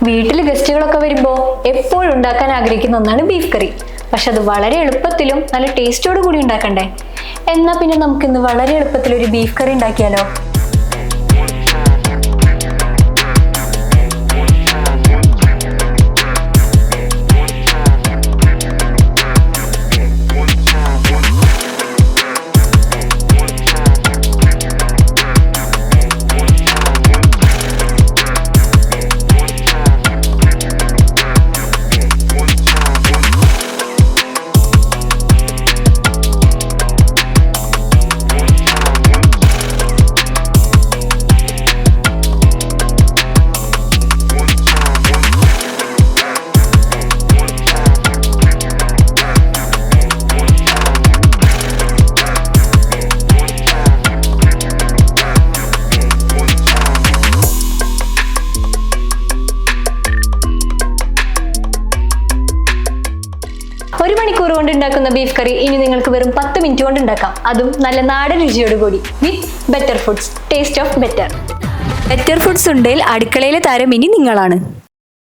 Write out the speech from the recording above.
വീട്ടിൽ ഗസ്റ്റുകളൊക്കെ വരുമ്പോൾ എപ്പോഴും ഉണ്ടാക്കാൻ ആഗ്രഹിക്കുന്ന ഒന്നാണ് ബീഫ് കറി. പക്ഷെ അത് വളരെ എളുപ്പത്തിലും നല്ല ടേസ്റ്റോട് കൂടി ഉണ്ടാക്കണ്ടേ? എന്നാൽ പിന്നെ നമുക്കിന്ന് വളരെ എളുപ്പത്തിൽ ഒരു ബീഫ് കറി ഉണ്ടാക്കിയാലോ? ഒരു മണിക്കൂർ കൊണ്ട് ഉണ്ടാക്കുന്ന ബീഫ് കറി ഇനി നിങ്ങൾക്ക് വെറും 10 മിനിറ്റ് കൊണ്ട് ഉണ്ടാക്കാം. അതും നല്ല നാടൻ രുചിയോട് കൂടി. വിത്ത് better foods, taste of better. Better foods ഉണ്ടെങ്കിൽ അടുക്കളയിലെ താരം ഇനി നിങ്ങളാണ്.